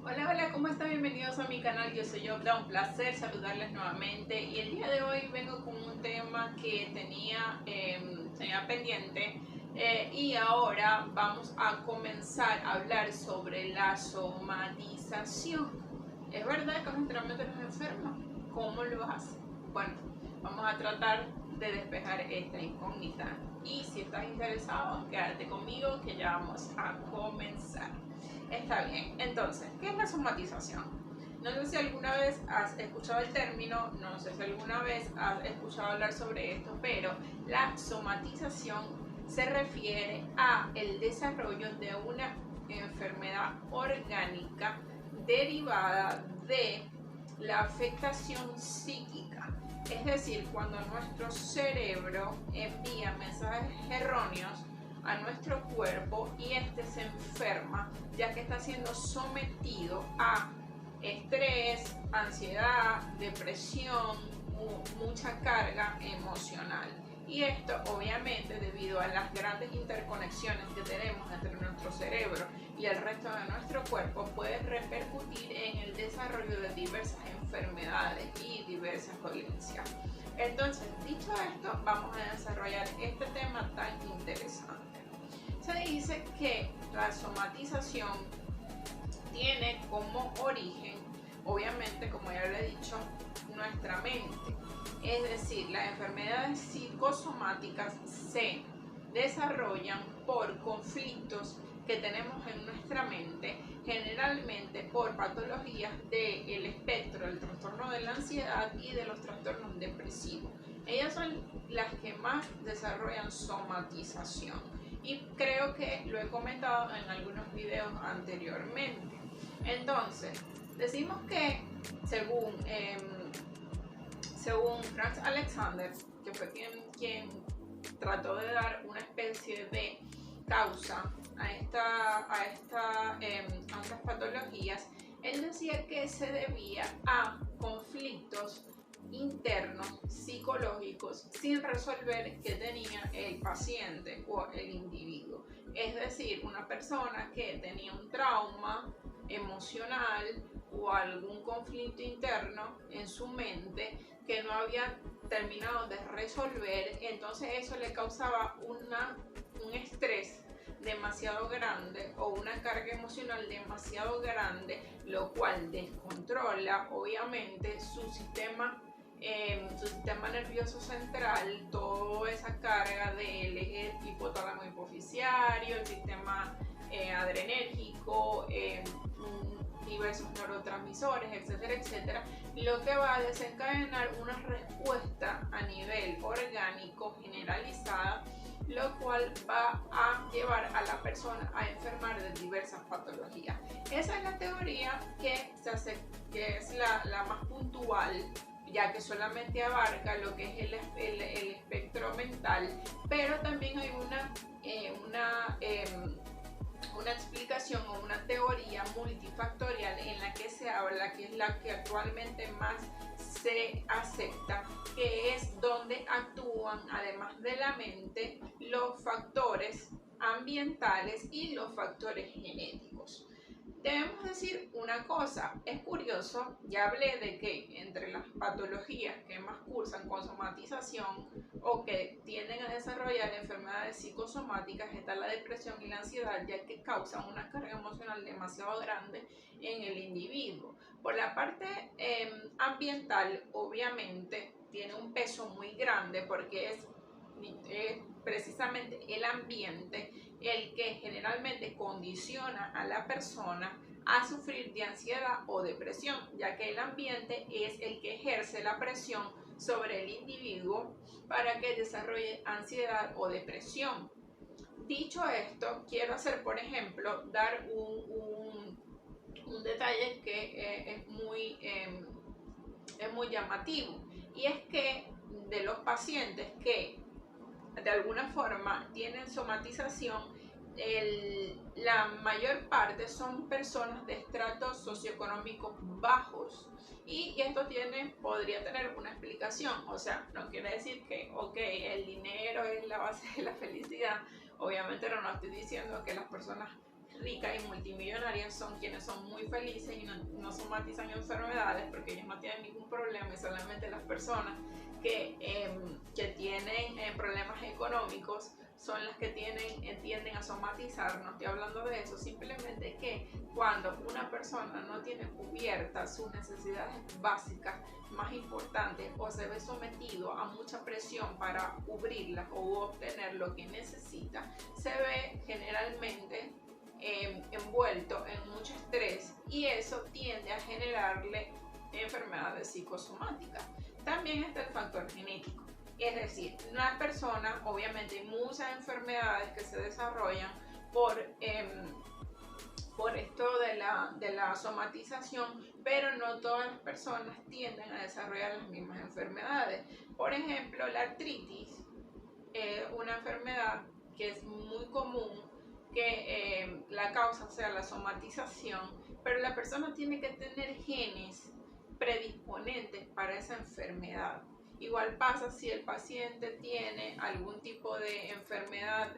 Hola, hola, ¿cómo están? Bienvenidos a mi canal, yo soy Yopda, un placer saludarles nuevamente y el día de hoy vengo con un tema que tenía pendiente y ahora vamos a comenzar a hablar sobre la somatización. ¿Es verdad que nuestra mente nos enferma? ¿Cómo lo hace? Bueno, vamos a tratar de despejar esta incógnita y si estás interesado, quédate conmigo que ya vamos a comenzar. Está bien, entonces, ¿qué es la somatización? No sé si alguna vez has escuchado el término, no sé si alguna vez has escuchado hablar sobre esto, pero la somatización se refiere a el desarrollo de una enfermedad orgánica derivada de la afectación psíquica. Es decir, cuando nuestro cerebro envía mensajes erróneos a nuestro cuerpo y este se enferma ya que está siendo sometido a estrés, ansiedad, depresión, mucha carga emocional. Y esto obviamente debido a las grandes interconexiones que tenemos entre nuestro cerebro y el resto de nuestro cuerpo puede repercutir en el desarrollo de diversas enfermedades y diversas dolencias. Entonces, dicho esto, vamos a desarrollar este tema tan interesante. Se dice que la somatización tiene como origen, obviamente, como ya le he dicho, nuestra mente. Es decir, las enfermedades psicosomáticas se desarrollan por conflictos que tenemos en nuestra mente, generalmente por patologías del espectro del trastorno de la ansiedad y de los trastornos depresivos. Ellas son las que más desarrollan somatización y creo que lo he comentado en algunos videos anteriormente. Entonces, decimos que según Franz Alexander, que fue quien trató de dar una especie de causa a estas patologías, él decía que se debía a conflictos internos psicológicos sin resolver que tenía el paciente o el individuo. Es decir, una persona que tenía un trauma emocional o algún conflicto interno en su mente que no había terminado de resolver, entonces eso le causaba un estrés demasiado grande o una carga emocional demasiado grande, lo cual descontrola obviamente su sistema nervioso central, toda esa carga del eje hipotálamo hipoficiario, el sistema adrenérgico, diversos neurotransmisores, etcétera, etcétera, lo que va a desencadenar una respuesta a nivel orgánico generalizada, lo cual va a llevar a la persona a enfermar de diversas patologías. Esa es la teoría que es la más puntual, ya que solamente abarca lo que es el espectro mental, pero también hay una explicación o una teoría multifactorial en la que se habla, que es la que actualmente más se acepta, que es donde actúan, además de la mente, los factores ambientales y los factores genéticos. Debemos decir una cosa, es curioso, ya hablé de que entre las patologías que más cursan con somatización o que tienden a desarrollar enfermedades psicosomáticas está la depresión y la ansiedad, ya que causan una carga emocional demasiado grande en el individuo. Por la parte ambiental, obviamente, tiene un peso muy grande porque es precisamente el ambiente el que generalmente condiciona a la persona a sufrir de ansiedad o depresión, ya que el ambiente es el que ejerce la presión sobre el individuo para que desarrolle ansiedad o depresión. Dicho esto, quiero hacer, por ejemplo, dar un detalle que es muy llamativo, y es que de los pacientes que de alguna forma tienen somatización, la mayor parte son personas de estratos socioeconómicos bajos y esto podría tener una explicación, o sea, no quiere decir que el dinero es la base de la felicidad, obviamente no estoy diciendo que las personas ricas y multimillonarias son quienes son muy felices y no somatizan enfermedades porque ellos no tienen ningún problema, y solamente las personas que tienen problemas económicos son las que tienden a somatizar. No estoy hablando de eso, simplemente que cuando una persona no tiene cubiertas sus necesidades básicas más importantes o se ve sometido a mucha presión para cubrirlas o obtener lo que necesita, se ve generalmente envuelto en mucho estrés, y eso tiende a generarle enfermedades psicosomáticas. También está el factor genético, es decir, las personas, obviamente hay muchas enfermedades que se desarrollan por esto de la somatización, pero no todas las personas tienden a desarrollar las mismas enfermedades. Por ejemplo, la artritis es una enfermedad que es muy común que la causa sea la somatización, pero la persona tiene que tener genes predisponentes para esa enfermedad. Igual pasa si el paciente tiene algún tipo de enfermedad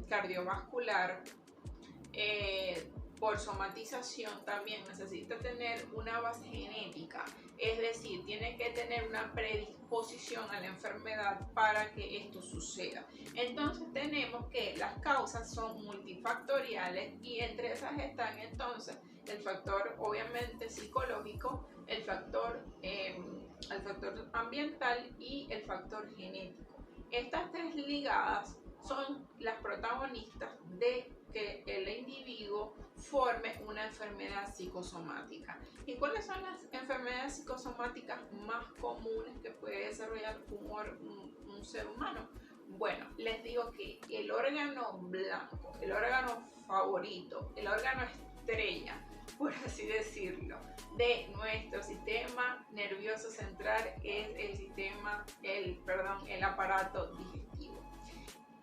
cardiovascular. Por somatización también necesita tener una base genética, es decir, tiene que tener una predisposición a la enfermedad para que esto suceda. Entonces tenemos que las causas son multifactoriales, y entre esas están entonces el factor obviamente psicológico, el factor ambiental y el factor genético. Estas tres ligadas son las protagonistas de que el individuo forme una enfermedad psicosomática. ¿Y cuáles son las enfermedades psicosomáticas más comunes que puede desarrollar un ser humano? Bueno, les digo que el órgano blanco, el órgano favorito, el órgano estrella, por así decirlo, de nuestro sistema nervioso central es el aparato digestivo.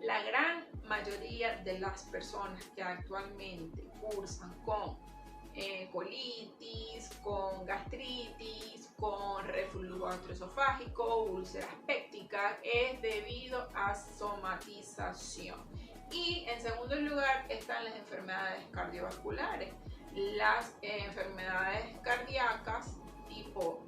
La gran mayoría de las personas que actualmente cursan con colitis, con gastritis, con reflujo gastroesofágico, úlceras pépticas, es debido a somatización. Y en segundo lugar están las enfermedades cardiovasculares, las enfermedades cardíacas tipo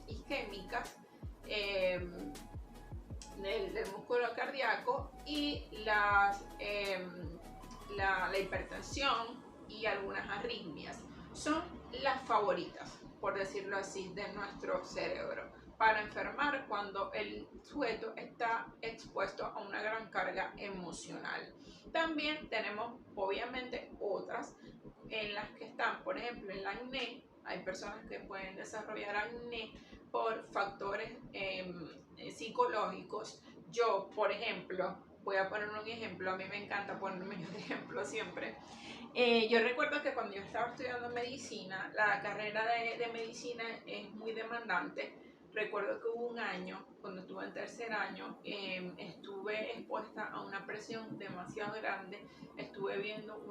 isquémicas, del músculo cardíaco, y la hipertensión y algunas arritmias son las favoritas, por decirlo así, de nuestro cerebro para enfermar cuando el sujeto está expuesto a una gran carga emocional. También tenemos obviamente otras en las que están, por ejemplo, el acné. Hay personas que pueden desarrollar acné por factores psicológicos. Yo, por ejemplo, voy a poner un ejemplo, a mí me encanta ponerme de ejemplo siempre. Yo recuerdo que cuando yo estaba estudiando medicina, la carrera de medicina es muy demandante. Recuerdo que hubo un año, cuando estuve en tercer año, estuve expuesta a una presión demasiado grande. Estuve viendo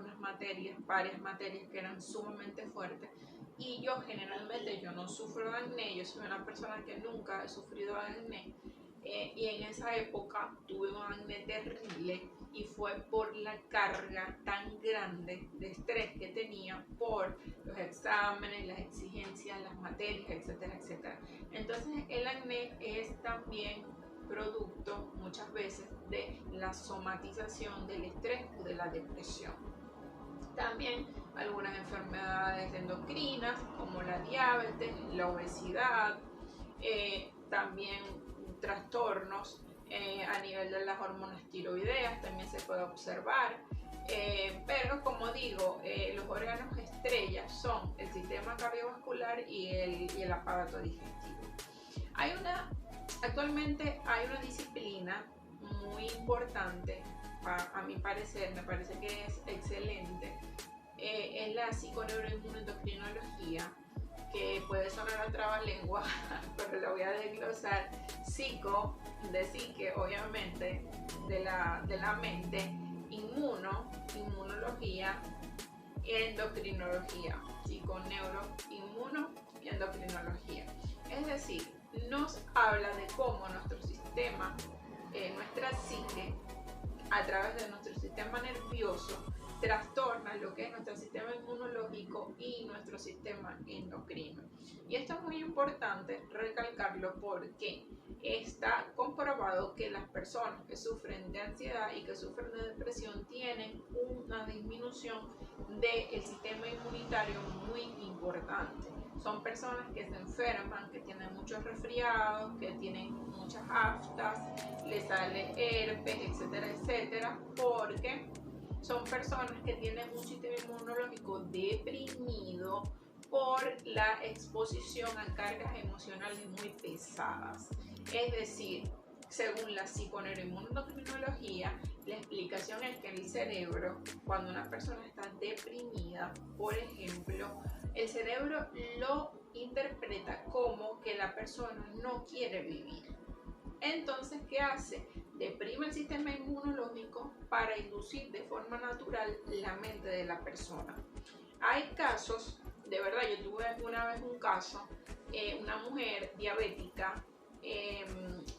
varias materias que eran sumamente fuertes, y yo generalmente no sufro de acné. Yo soy una persona que nunca he sufrido de acné, y en esa época tuve un acné terrible, y fue por la carga tan grande de estrés que tenía por los exámenes, las exigencias, las materias, etcétera, etcétera. Entonces el acné es también producto muchas veces de la somatización del estrés o de la depresión. También algunas enfermedades endocrinas como la diabetes, la obesidad, también trastornos a nivel de las hormonas tiroideas también se puede observar, pero como digo, los órganos estrellas son el sistema cardiovascular y el aparato digestivo. Actualmente hay una disciplina muy importante, a mi parecer, me parece que es excelente, es la psiconeuroinmunoendocrinología, que puede sonar a trabalengua, pero lo voy a desglosar. Psico, de psique, obviamente, de la mente, inmunología, endocrinología, psiconeuro, inmuno y endocrinología. Es decir, nos habla de cómo nuestro sistema, nuestra psique, a través de nuestro sistema nervioso trastorna lo que es nuestro sistema inmunológico y nuestro sistema endocrino. Y esto es muy importante recalcarlo porque está comprobado que las personas que sufren de ansiedad y que sufren de depresión tienen una disminución del sistema inmunitario muy importante. Son personas que se enferman, que tienen muchos resfriados, que tienen muchas aftas, les sale herpes, etcétera, etcétera, porque son personas que tienen un sistema inmunológico deprimido por la exposición a cargas emocionales muy pesadas. Es decir, según la psiconeuroinmunoendocrinología, la explicación es que el cerebro, cuando una persona está deprimida, por ejemplo, el cerebro lo interpreta como que la persona no quiere vivir. Entonces, ¿qué hace? Deprime el sistema inmunológico para inducir de forma natural la mente de la persona. Hay casos, de verdad, yo tuve una vez un caso, una mujer diabética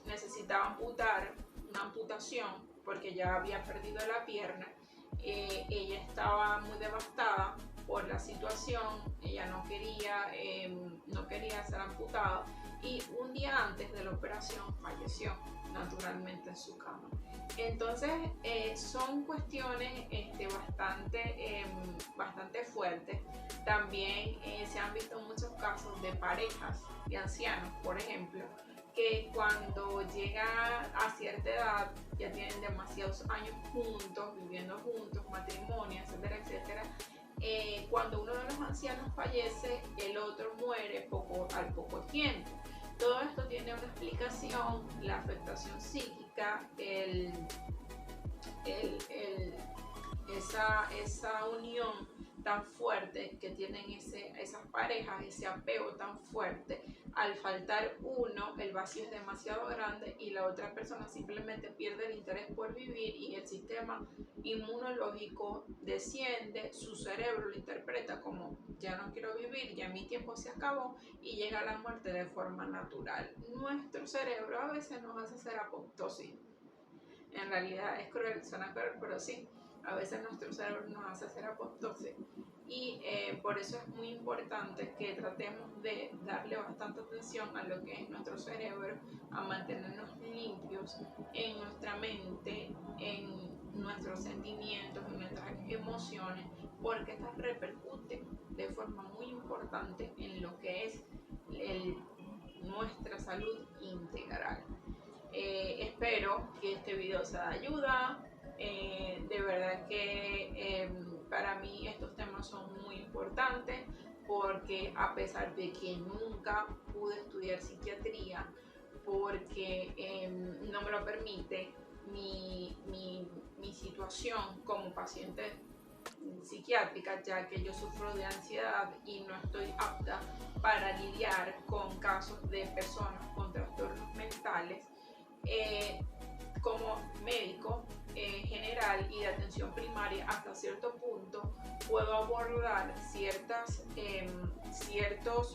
necesitaba amputar, una amputación, porque ya había perdido la pierna. Ella estaba muy devastada por la situación, ella no quería ser amputada, y un día antes de la operación falleció naturalmente en su cama. Entonces son cuestiones bastante fuertes. También se han visto muchos casos de parejas de ancianos, por ejemplo, que cuando llega a cierta edad ya tienen demasiados años juntos, viviendo juntos, matrimonio, etcétera, etcétera. Cuando uno de los ancianos fallece, el otro muere al poco tiempo. Todo esto tiene una explicación: la afectación psíquica, esa unión tan fuerte que tienen esas parejas, ese apego tan fuerte. Al faltar uno, el vacío es demasiado grande y la otra persona simplemente pierde el interés por vivir y el sistema inmunológico desciende, su cerebro lo interpreta como ya no quiero vivir, ya mi tiempo se acabó, y llega la muerte de forma natural. Nuestro cerebro a veces nos hace hacer apoptosis. En realidad es cruel, suena cruel, pero sí, a veces nuestro cerebro nos hace hacer apoptosis. Y por eso es muy importante que tratemos de darle bastante atención a lo que es nuestro cerebro, a mantenernos limpios en nuestra mente, en nuestros sentimientos, en nuestras emociones, porque estas repercuten de forma muy importante en lo que es nuestra salud integral. Espero que este video sea de ayuda. De verdad que para mí estos temas son muy importantes, porque a pesar de que nunca pude estudiar psiquiatría, porque no me lo permite mi situación como paciente psiquiátrica, ya que yo sufro de ansiedad y no estoy apta para lidiar con casos de personas con trastornos mentales. Como médico general y de atención primaria, hasta cierto punto puedo abordar ciertos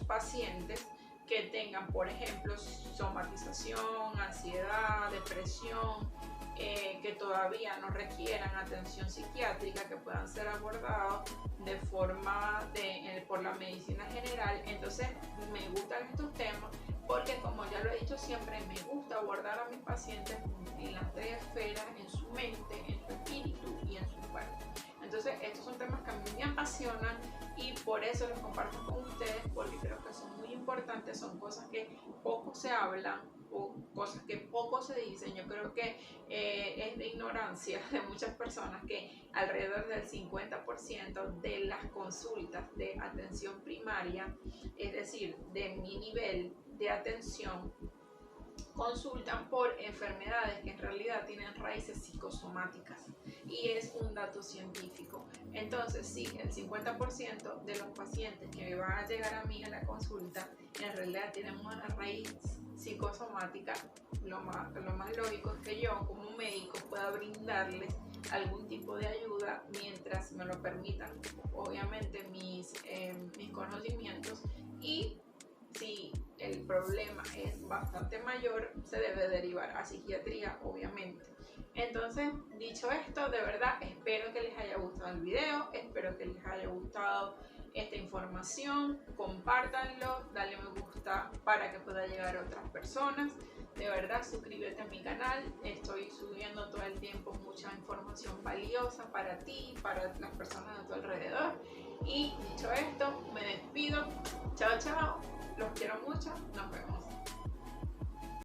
pacientes que tengan, por ejemplo, somatización, ansiedad, depresión, que todavía no requieran atención psiquiátrica, que puedan ser abordados de forma por la medicina general. Entonces me gustan estos temas porque, como ya lo he dicho siempre, me gusta abordar a mis pacientes en las tres esferas: en su mente, en su espíritu y en su cuerpo. Entonces estos son temas que a mí me apasionan y por eso los comparto con ustedes, porque creo que son muy importantes, son cosas que poco se hablan o cosas que poco se dicen. Yo creo que es de ignorancia de muchas personas que alrededor del 50% de las consultas de atención primaria, es decir, de mi nivel de atención, consultan por enfermedades que en realidad tienen raíces psicosomáticas, y es un dato científico. Entonces sí, el 50% de los pacientes que van a llegar a mí a la consulta en realidad tienen una raíz psicosomática. Lo más lógico es que yo como médico pueda brindarles algún tipo de ayuda mientras me lo permitan, obviamente, mis conocimientos. Y si el problema es bastante mayor, se debe derivar a psiquiatría, obviamente. Entonces, dicho esto, de verdad espero que les haya gustado el video, espero que les haya gustado esta información, compártanlo, dale me gusta para que pueda llegar a otras personas. De verdad, suscríbete a mi canal, estoy subiendo todo el tiempo mucha información valiosa para ti, para las personas de tu alrededor. Y dicho esto, me despido. Chao, chao, los quiero mucho, nos vemos.